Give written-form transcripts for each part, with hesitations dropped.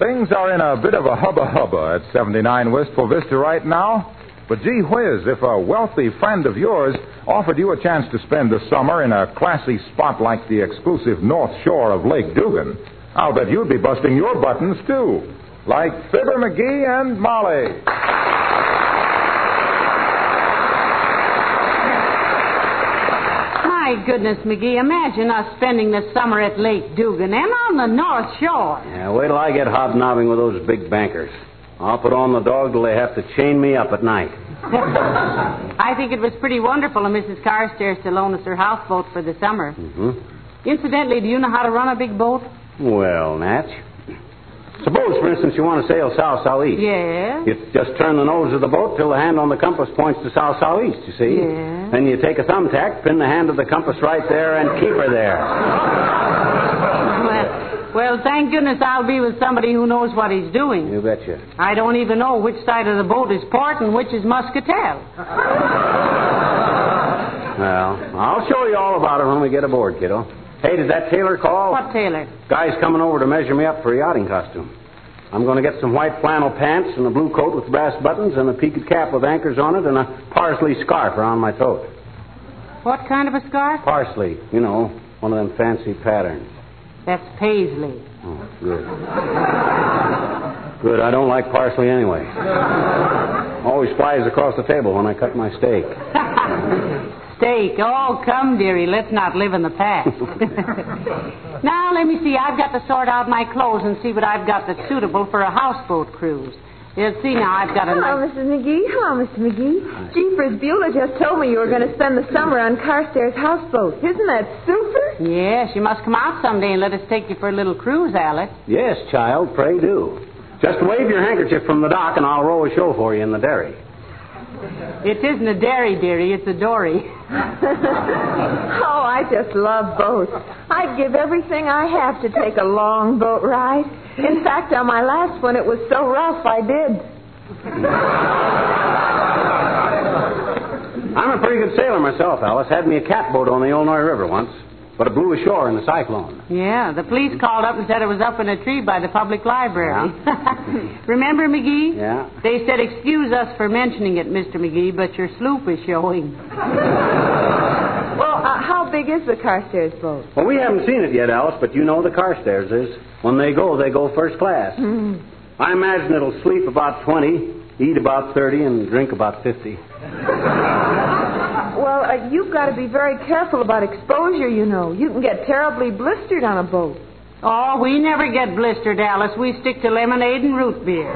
things are in a bit of a hubba-hubba at 79 Wistful Vista right now. But gee whiz, if a wealthy friend of yours offered you a chance to spend the summer in a classy spot like the exclusive North Shore of Lake Dugan, I'll bet you'd be busting your buttons, too. Like Fibber McGee and Molly. My goodness, McGee, imagine us spending the summer at Lake Dugan and on the North Shore. Yeah, wait till I get hobnobbing with those big bankers. I'll put on the dog till they have to chain me up at night. I think it was pretty wonderful of Mrs. Carstairs to loan us her houseboat for the summer. Mm-hmm. Incidentally, do you know how to run a big boat? Well, Natch. Suppose, for instance, you want to sail south-southeast. Yeah. You just turn the nose of the boat till the hand on the compass points to south-southeast, you see? Yeah. Then you take a thumbtack, pin the hand of the compass right there, and keep her there. Well, thank goodness I'll be with somebody who knows what he's doing. You betcha. I don't even know which side of the boat is port and which is muscatel. Well, I'll show you all about it when we get aboard, kiddo. Hey, did that tailor call? What tailor? Guy's coming over to measure me up for a yachting costume. I'm going to get some white flannel pants and a blue coat with brass buttons and a peaked cap with anchors on it and a parsley scarf around my throat. What kind of a scarf? Parsley. You know, one of them fancy patterns. That's paisley. Oh, good. Good, I don't like parsley anyway. Always flies across the table when I cut my steak. Steak. Oh, come, dearie, let's not live in the past. Now, let me see. I've got to sort out my clothes and see what I've got that's suitable for a houseboat cruise. You'll see now I've got a... Hello, Mrs. McGee. Hello, Mr. McGee. Jeepers, Beulah just told me you were going to spend the summer on Carstairs' houseboat. Isn't that super? Yes, you must come out someday and let us take you for a little cruise, Alice. Yes, child, pray do. Just wave your handkerchief from the dock and I'll row a show for you in the dairy. It isn't a dairy, dearie. It's a dory. Oh, I just love boats. I'd give everything I have to take a long boat ride. In fact, on my last one, it was so rough, I did. I'm a pretty good sailor myself, Alice. Had me a catboat on the Illinois River once, but it blew ashore in the cyclone. Yeah, the police called up and said it was up in a tree by the public library. Yeah. Remember, McGee? Yeah. They said, excuse us for mentioning it, Mr. McGee, but your sloop is showing. Well, how big is the Carstairs boat? Well, we haven't seen it yet, Alice, but you know the Carstairs is. When they go first class. Mm. I imagine it'll sleep about 20, eat about 30, and drink about 50. Well, you've got to be very careful about exposure, you know. You can get terribly blistered on a boat. Oh, we never get blistered, Alice. We stick to lemonade and root beer.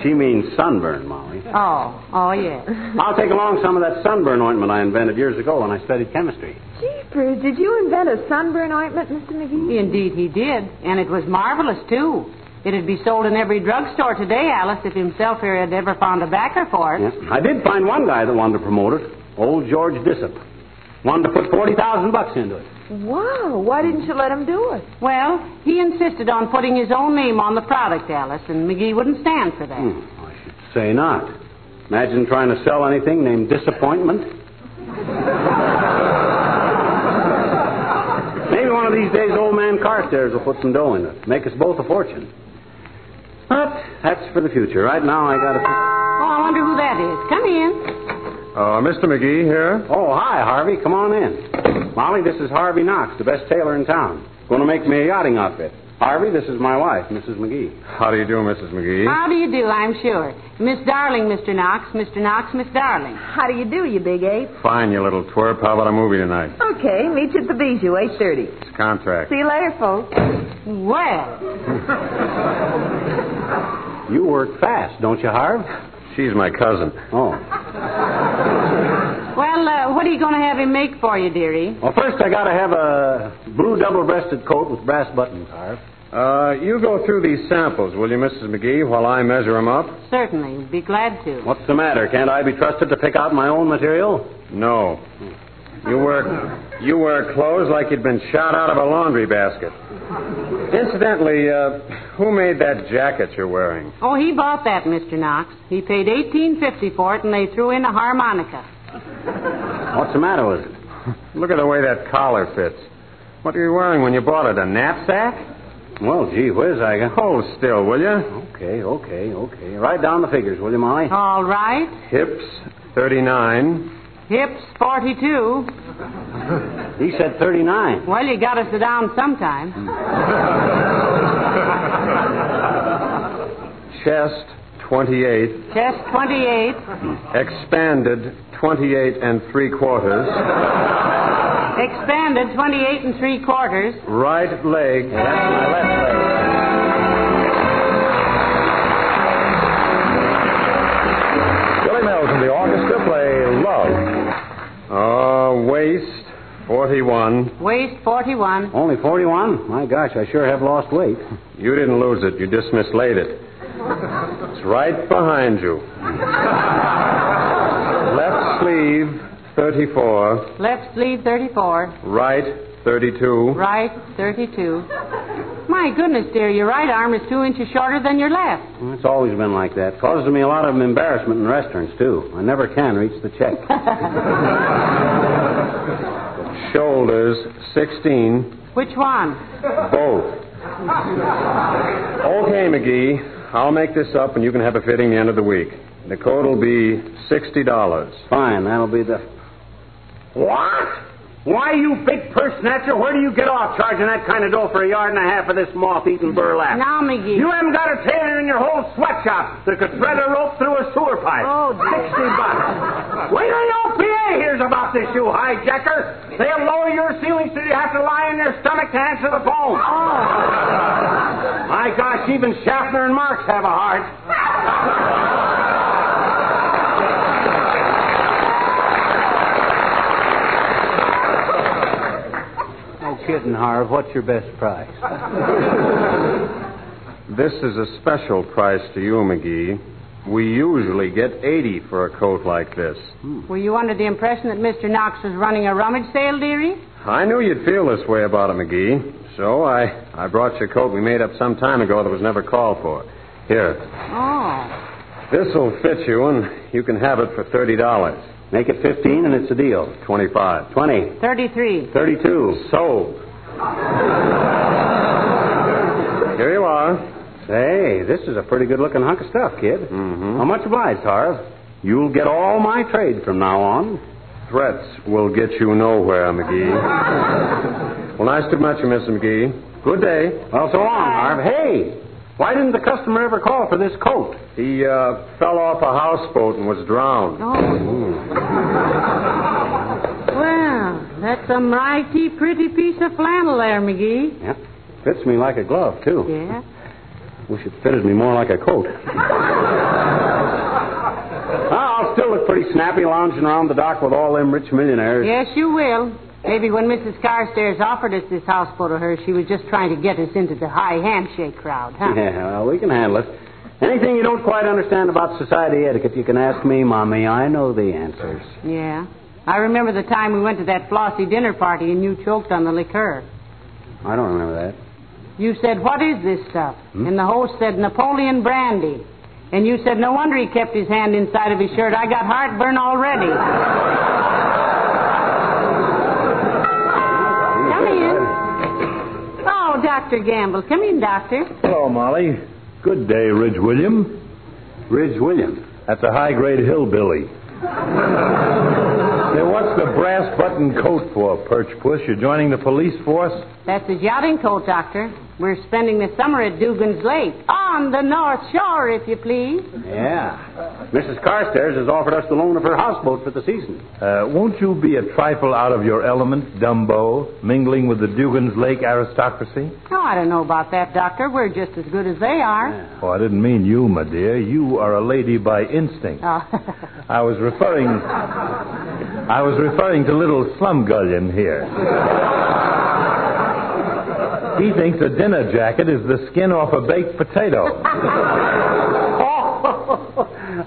She means sunburn, Molly. Oh, yeah. I'll take along some of that sunburn ointment I invented years ago when I studied chemistry. Jeepers, did you invent a sunburn ointment, Mr. McGee? Indeed he did, and it was marvelous, too. It'd be sold in every drugstore today, Alice, if himself here had ever found a backer for it. Yeah. I did find one guy that wanted to promote it, old George Dissop. Wanted to put $40,000 into it. Wow, why didn't you let him do it? Well, he insisted on putting his own name on the product, Alice, and McGee wouldn't stand for that. I should say not. Imagine trying to sell anything named Disappointment. Maybe one of these days old man Carstairs will put some dough in it. Make us both a fortune. But that's for the future. Right now I got to... Oh, I wonder who that is. Come in. Mr. McGee here. Oh, hi, Harvey. Come on in. Molly, this is Harvey Knox, the best tailor in town. Going to make me a yachting outfit. Harvey, this is my wife, Mrs. McGee. How do you do, Mrs. McGee? How do you do, I'm sure. Miss Darling, Mr. Knox. Mr. Knox, Miss Darling. How do you do, you big ape? Fine, you little twerp. How about a movie tonight? Okay, meet you at the Bijou, 8:30. It's contract. See you later, folks. Well. You work fast, don't you, Harv? She's my cousin. Oh. Well, what are you going to have him make for you, dearie? Well, first I got to have a blue double-breasted coat with brass buttons, Harv. You go through these samples, will you, Mrs. McGee, while I measure them up? Certainly. Be glad to. What's the matter? Can't I be trusted to pick out my own material? No. You wear clothes like you'd been shot out of a laundry basket. Incidentally, who made that jacket you're wearing? Oh, he bought that, Mr. Knox. He paid $18.50 for it, and they threw in a harmonica. What's the matter with it? Look at the way that collar fits. What were you wearing when you bought it, a knapsack? Well, gee whiz, I got... Hold still, will you? Okay. Write down the figures, will you, Molly? All right. Hips, 39. Hips, 42. He said 39. Well, you got to sit down sometime. Chest, 28. Chest, 28. Expanded, 28 3/4. Expanded, 28 3/4. Right leg. That's my left leg. Billy Mills and the orchestra play Love. Waist, 41. Waist, 41. Only 41? My gosh, I sure have lost weight. You didn't lose it. You just mislaid it. It's right behind you. Left sleeve, 34. Left sleeve, 34. Right, 32. Right, 32. My goodness, dear, your right arm is 2 inches shorter than your left. It's always been like that. Causes me a lot of embarrassment in restaurants, too. I never can reach the check. Shoulders, 16. Which one? Both. Okay, McGee. I'll make this up and you can have a fitting the end of the week. The coat will be $60. Fine, that'll be the... What? Why, you big purse snatcher, where do you get off charging that kind of dough for 1.5 yards of this moth-eaten burlap? Now, McGee. You haven't got a tailor in your whole sweatshop that could thread a rope through a sewer pipe. Oh, $60. Wait till the OPA hears about this, you hijacker. They'll lower your ceilings till you have to lie on your stomach to answer the phone. Oh. My gosh, even Schaffner and Marx have a heart. No kidding, Harv. What's your best price? This is a special price to you, McGee. We usually get $80 for a coat like this. Were you under the impression that Mr. Knox was running a rummage sale, dearie? I knew you'd feel this way about it, McGee. So I brought you a coat we made up some time ago that was never called for. Here. Oh. This will fit you, and you can have it for $30. Make it 15 and it's a deal. 25. 20. 33. 32. Sold. Here you are. Say, this is a pretty good-looking hunk of stuff, kid. Mm-hmm. How much obliged, Harv? You'll get all my trade from now on. Threats will get you nowhere, McGee. Well, nice to meet you, Mr. McGee. Good day. Well, so long, Harv. Hey, why didn't the customer ever call for this coat? He fell off a houseboat and was drowned. Oh. Well, that's a mighty pretty piece of flannel there, McGee. Yeah, fits me like a glove, too. Yeah. Wish it fitted me more like a coat. I'll still look pretty snappy lounging around the dock with all them rich millionaires. Yes, you will. Maybe when Mrs. Carstairs offered us this houseboat of hers, she was just trying to get us into the high handshake crowd, huh? Yeah, well, we can handle it. Anything you don't quite understand about society etiquette, you can ask me, Mommy. I know the answers. Yeah. I remember the time we went to that Flossie dinner party and you choked on the liqueur. I don't remember that. You said, what is this stuff? And the host said, Napoleon brandy. And you said, no wonder he kept his hand inside of his shirt. I got heartburn already. Come in. Oh, Dr. Gamble. Come in, Doctor. Hello, Molly. Good day, Ridge William. Ridge William. That's a high-grade hillbilly. Say, what's the brass button coat for, Perch Puss? You're joining the police force? That's his yachting coat, Doctor. We're spending the summer at Dugan's Lake. On the North Shore, if you please. Yeah. Mrs. Carstairs has offered us the loan of her houseboat for the season. Won't you be a trifle out of your element, Dumbo, mingling with the Dugan's Lake aristocracy? Oh, I don't know about that, Doctor. We're just as good as they are. Yeah. Oh, I didn't mean you, my dear. You are a lady by instinct. Oh. I was referring to little Slumgullion here. He thinks a dinner jacket is the skin off a baked potato.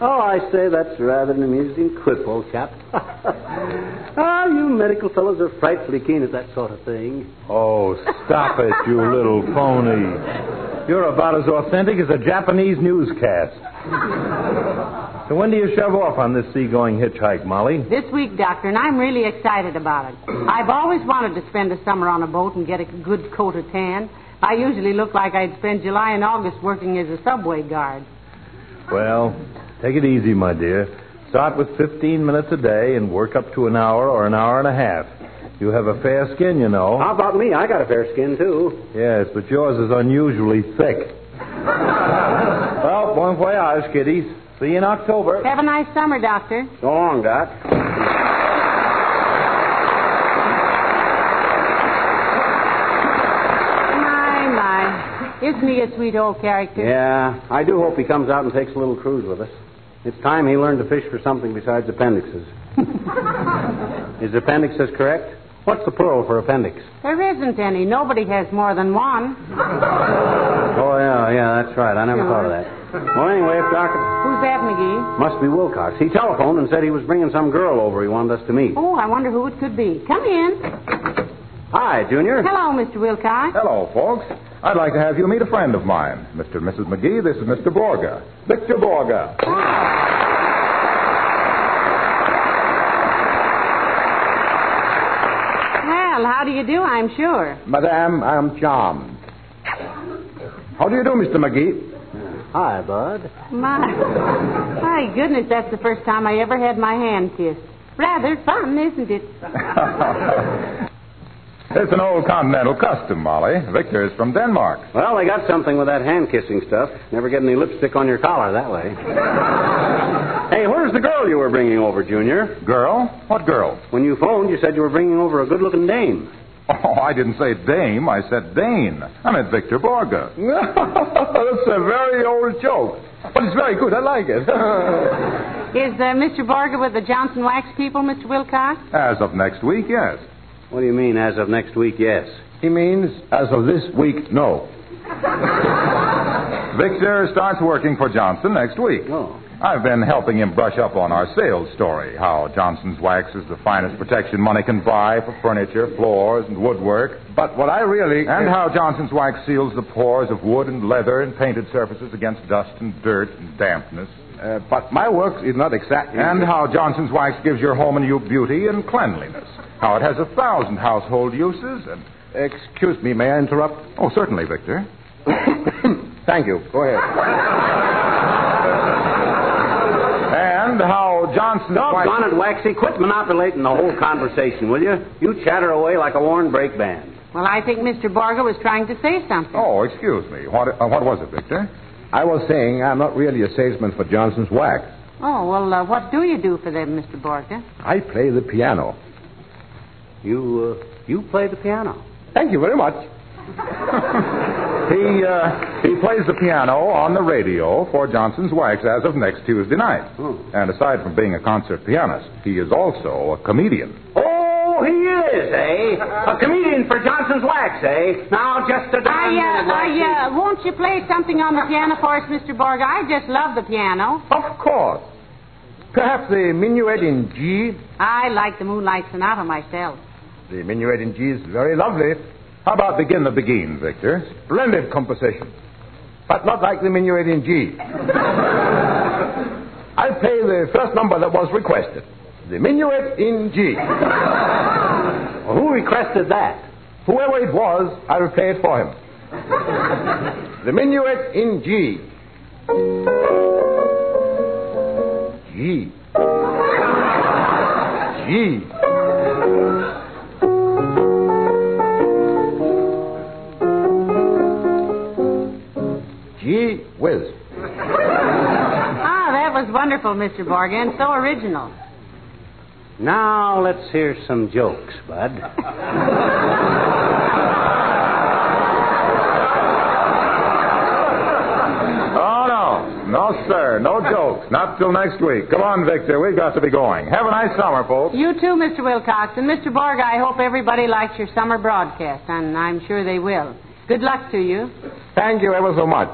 Oh, I say, that's rather an amusing quip, old chap. Oh, you medical fellows are frightfully keen at that sort of thing. Oh, stop it, you little phony. You're about as authentic as a Japanese newscast. So when do you shove off on this seagoing hitchhike, Molly? This week, Doctor, and I'm really excited about it. I've always wanted to spend a summer on a boat and get a good coat of tan. I usually look like I'd spend July and August working as a subway guard. Well, take it easy, my dear. Start with 15 minutes a day and work up to an hour or an hour and a half. You have a fair skin, you know. How about me? I got a fair skin, too. Yes, but yours is unusually thick. Well, bon voyage, kiddies. See you in October. Have a nice summer, Doctor. So long, Doc. My. Isn't he a sweet old character? Yeah, I do hope he comes out and takes a little cruise with us. It's time he learned to fish for something besides appendixes. Is appendixes correct? What's the plural for appendix? There isn't any. Nobody has more than one. Oh, yeah, that's right. I never thought of that. Well, anyway, if Doctor... Who's that, McGee? Must be Wilcox. He telephoned and said he was bringing some girl over he wanted us to meet. Oh, I wonder who it could be. Come in. Hi, Junior. Hello, Mr. Wilcox. Hello, folks. I'd like to have you meet a friend of mine. Mr. and Mrs. McGee, this is Mr. Borga. Victor Borga. Well, how do you do, I'm sure. Madame, I'm charmed. How do you do, Mr. McGee? Hi, Bud. My goodness, that's the first time I ever had my hand kissed. Rather fun, isn't it? It's an old continental custom, Molly. Victor is from Denmark. Well, they got something with that hand-kissing stuff. Never get any lipstick on your collar that way. Hey, where's the girl you were bringing over, Junior? Girl? What girl? When you phoned, you said you were bringing over a good-looking dame. Oh, I didn't say dame. I said Dane. I meant Victor Borga. That's a very old joke. But it's very good. I like it. Is Mr. Borga with the Johnson Wax people, Mr. Wilcox? As of next week, yes. What do you mean, as of next week, yes? He means, as of this week, no. Victor starts working for Johnson next week. Oh. I've been helping him brush up on our sales story, how Johnson's Wax is the finest protection money can buy for furniture, floors, and woodwork. But what I really... And how Johnson's Wax seals the pores of wood and leather and painted surfaces against dust and dirt and dampness. But my work is not exactly... And how Johnson's Wax gives your home a new beauty and cleanliness. How it has 1,000 household uses and... Excuse me, may I interrupt? Oh, certainly, Victor. Thank you. Go ahead. And how Johnson's Wax... Doggone it, Waxy. Quit manipulating the whole conversation, will you? You chatter away like a worn brake band. Well, I think Mr. Borga was trying to say something. Oh, excuse me. What was it, Victor? I was saying I'm not really a salesman for Johnson's Wax. Oh, well, what do you do for them, Mr. Borga? I play the piano. You play the piano? Thank you very much. He plays the piano on the radio for Johnson's Wax as of next Tuesday night. Oh. And aside from being a concert pianist, he is also a comedian. Oh, he is, eh? A comedian for Johnson's Wax, eh? Now, just a darn minute, Waxy. Won't you play something on the piano for us, Mr. Borga? I just love the piano. Of course. Perhaps the minuet in G. I like the Moonlight Sonata myself. The minuet in G is very lovely. How about Begin the Beguine, Victor? Splendid composition. But not like the minuet in G. I'll play the first number that was requested. The minuet in G. Well, who requested that? Whoever it was, I will play it for him. The minuet in G. G. G. Gee whiz. That was wonderful, Mr. Borga, and so original. Now, let's hear some jokes, Bud. Oh, no. No, sir. No jokes. Not till next week. Come on, Victor. We've got to be going. Have a nice summer, folks. You too, Mr. Wilcox. And Mr. Borga, I hope everybody likes your summer broadcast, and I'm sure they will. Good luck to you. Thank you ever so much.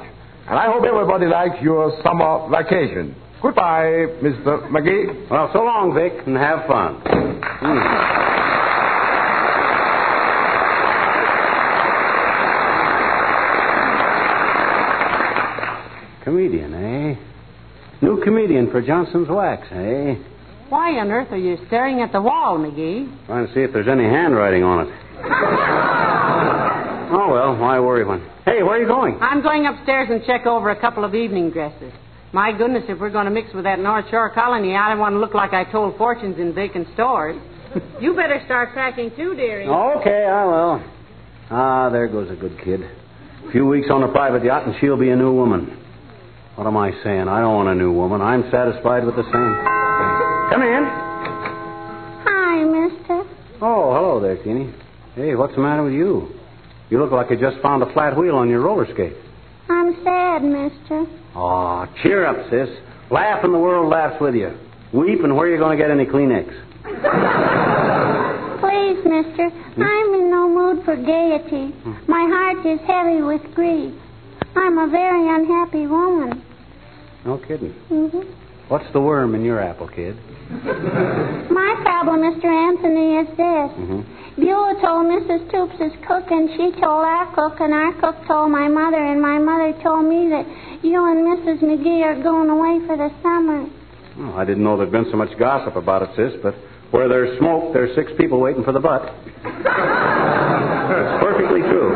And I hope everybody likes your summer vacation. Goodbye, Mr. McGee. Well, so long, Vic, and have fun. Comedian, eh? New comedian for Johnson's Wax, eh? Why on earth are you staring at the wall, McGee? Trying to see if there's any handwriting on it. Oh, Oh, well, why worry one? Hey, where are you going? I'm going upstairs and check over a couple of evening dresses. My goodness, if we're going to mix with that North Shore colony, I don't want to look like I told fortunes in vacant stores. You better start packing too, dearie. Okay, I will. Ah, there goes a good kid. A few weeks on a private yacht and she'll be a new woman. What am I saying? I don't want a new woman. I'm satisfied with the same. Come in. Hi, mister. Oh, hello there, Teeny. Hey, what's the matter with you? You look like you just found a flat wheel on your roller skate. I'm sad, mister. Oh, cheer up, sis. Laugh and the world laughs with you. Weep and where are you going to get any Kleenex? Please, mister, I'm in no mood for gaiety. My heart is heavy with grief. I'm a very unhappy woman. No kidding. Mm-hmm. What's the worm in your apple, kid? My problem, Mr. Anthony, is this. Beulah told Mrs. Toops' cook, and she told our cook, and our cook told my mother, and my mother told me that you and Mrs. McGee are going away for the summer. Oh, I didn't know there'd been so much gossip about it, sis, but where there's smoke, there's 6 people waiting for the butt. It's perfectly true.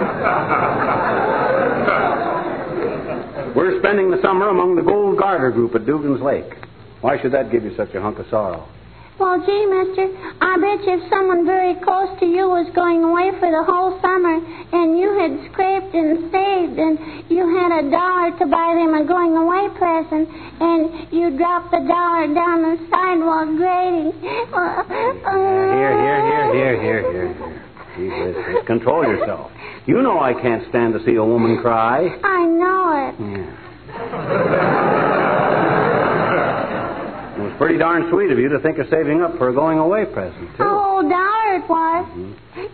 We're spending the summer among the Gold Garter group at Dugan's Lake. Why should that give you such a hunk of sorrow? Well, gee, mister, I bet you if someone very close to you was going away for the whole summer and you had scraped and saved and you had $1 to buy them a going-away present and you dropped the $1 down the sidewalk grating. Here. Jesus, control yourself. You know I can't stand to see a woman cry. I know it. Yeah. It was pretty darn sweet of you to think of saving up for a going-away present, too. A whole $1 it was.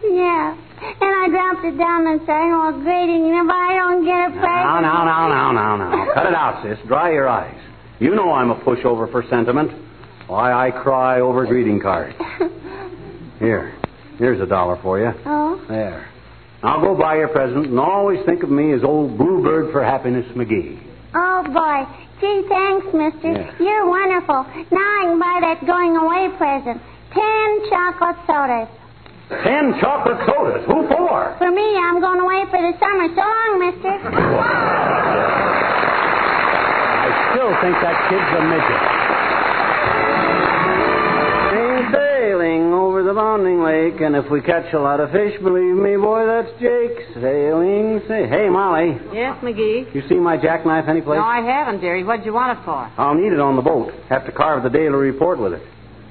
Yeah. And I dropped it down the sidewalk grating, and if I don't get a present... Now. Cut it out, sis. Dry your eyes. You know I'm a pushover for sentiment. Why, I cry over greeting cards. Here's $1 for you. Oh? There. Now go buy your present and always think of me as old Bluebird for Happiness McGee. Oh, boy. Gee, thanks, mister. Yeah. You're wonderful. Now I can buy that going-away present. 10 chocolate sodas. 10 chocolate sodas? Who for? For me, I'm going away for the summer. So long, mister. I still think that kid's a midget. Sailing over the bounding lake, and if we catch a lot of fish, believe me, boy, that's Jake. Sailing. Hey, Molly. Yes, McGee? You see my jackknife anyplace? No, I haven't, dearie. What'd you want it for? I'll need it on the boat. Have to carve the daily report with it.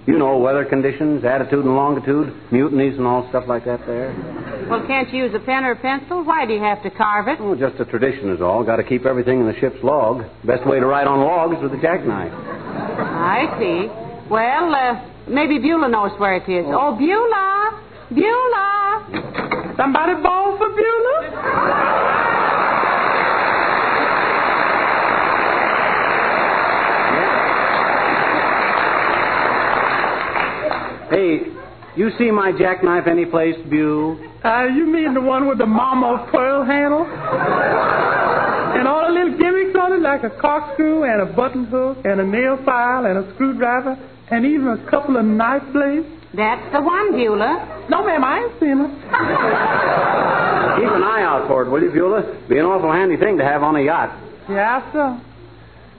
You know, weather conditions, attitude and longitude, mutinies and all stuff like that there. Well, can't you use a pen or a pencil? Why do you have to carve it? Oh, just a tradition is all. Got to keep everything in the ship's log. Best way to write on logs is with a jackknife. I see. Well, maybe Beulah knows where it is. Oh, Beulah! Beulah! Somebody ball for Beulah? Hey, you see my jackknife anyplace, Bew? You mean the one with the mama of pearl handle? And all the little gimmicks on it, like a corkscrew and a button hook and a nail file and a screwdriver and even a couple of knife blades? That's the one, Beulah. No, ma'am, I ain't seen it. Keep an eye out for it, will you, Beulah? Be an awful handy thing to have on a yacht. Yeah, sir.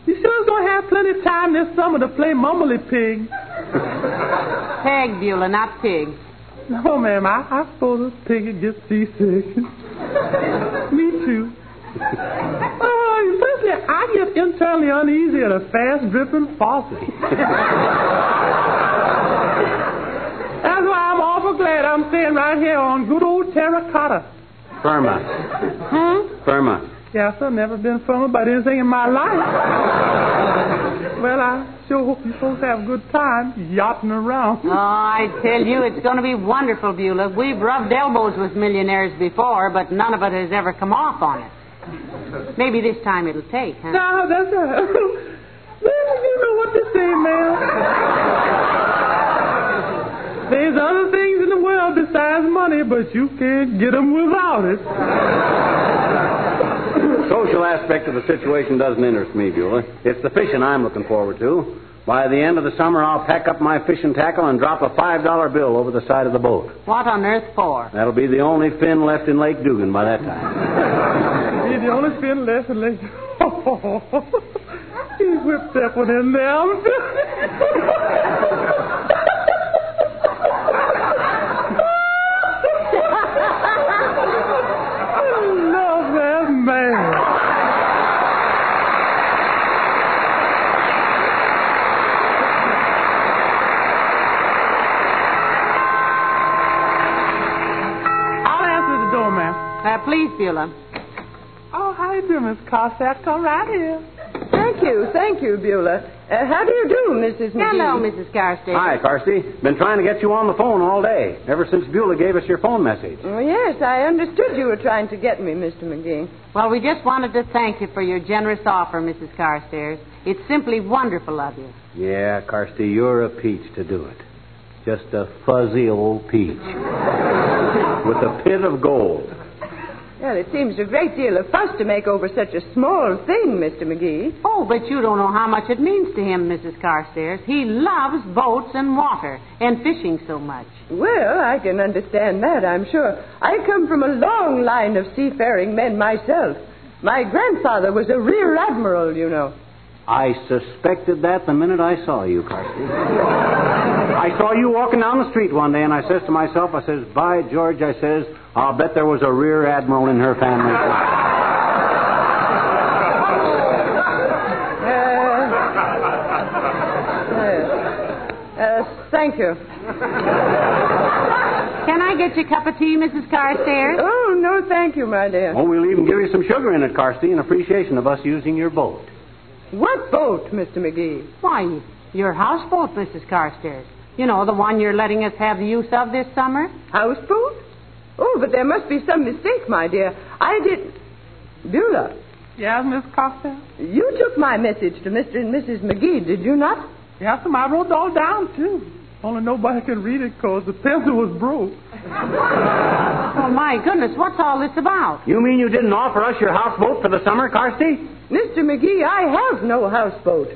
You sure is going to have plenty of time this summer to play Mumbly Pig. Peg, Beulah, not pig. No, ma'am, I suppose a pig would get seasick. Me too. Especially I get internally uneasy at a fast-dripping faucet. That's why I'm awful glad I'm staying right here on good old terracotta. Firma. Firma. Yes, sir. Never been firm about anything in my life. Well, I sure hope you're supposed to have a good time yachting around. Oh, I tell you, it's going to be wonderful, Beulah. We've rubbed elbows with millionaires before, but none of it has ever come off on it. Maybe this time it'll take, huh? No, that's right. You know what to say, man. There's other things in the world besides money, but you can't get them without it. The social aspect of the situation doesn't interest me, Beulah. It's the fishing I'm looking forward to. By the end of the summer, I'll pack up my fishing tackle and drop a $5 bill over the side of the boat. What on earth for? That'll be the only fin left in Lake Dugan by that time. Be the only fin left in Lake. He whipped that one in there. Love that man. I'll answer the door, ma'am. Please, Beulah. Oh, how you doing, Miss Carstairs? Come right here. Thank you, Beulah. How do you do, Mrs. McGee? Hello, Mrs. Carstairs. Hi, Carsty. Been trying to get you on the phone all day, ever since Beulah gave us your phone message. Oh, yes, I understood you were trying to get me, Mr. McGee. Well, we just wanted to thank you for your generous offer, Mrs. Carstairs. It's simply wonderful of you. Yeah, Carsty, you're a peach to do it. Just a fuzzy old peach. With a pit of gold. Well, it seems a great deal of fuss to make over such a small thing, Mr. McGee. Oh, but you don't know how much it means to him, Mrs. Carstairs. He loves boats and water and fishing so much. Well, I can understand that, I'm sure. I come from a long line of seafaring men myself. My grandfather was a rear admiral, you know. I suspected that the minute I saw you, Carsty. I saw you walking down the street one day, and I says to myself, I says, by George, I says, I'll bet there was a rear admiral in her family. Thank you. Can I get you a cup of tea, Mrs. Carstairs? Oh, no, thank you, my dear. Oh, we'll even give you some sugar in it, Carsty, in appreciation of us using your boat. What boat, Mr. McGee? Why, your houseboat, Mrs. Carstairs. You know, the one you're letting us have the use of this summer. Houseboat? Oh, but there must be some mistake, my dear. I did... Beulah. Yes, Miss Carstairs? You took my message to Mr. and Mrs. McGee, did you not? Yes, ma'am. I wrote it all down, too. Only nobody can read it because the pencil was broke. Oh, my goodness, what's all this about? You mean you didn't offer us your houseboat for the summer, Carsty? Mr. McGee, I have no houseboat.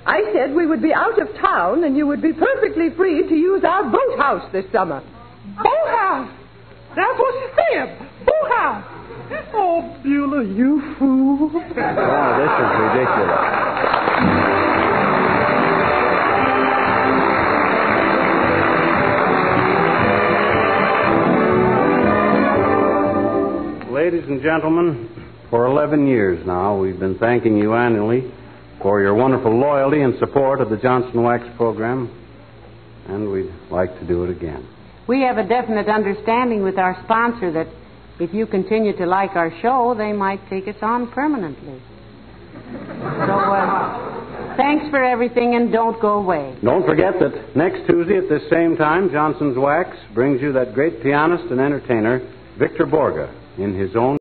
I said we would be out of town and you would be perfectly free to use our boathouse this summer. Boathouse? That's what she said. Boathouse. Oh, Beulah, you fool. Oh, this is ridiculous. Ladies and gentlemen, for 11 years now, we've been thanking you annually for your wonderful loyalty and support of the Johnson Wax program, and we'd like to do it again. We have a definite understanding with our sponsor that if you continue to like our show, they might take us on permanently. So, thanks for everything, and don't go away. Don't forget that next Tuesday at this same time, Johnson's Wax brings you that great pianist and entertainer, Victor Borga, in his own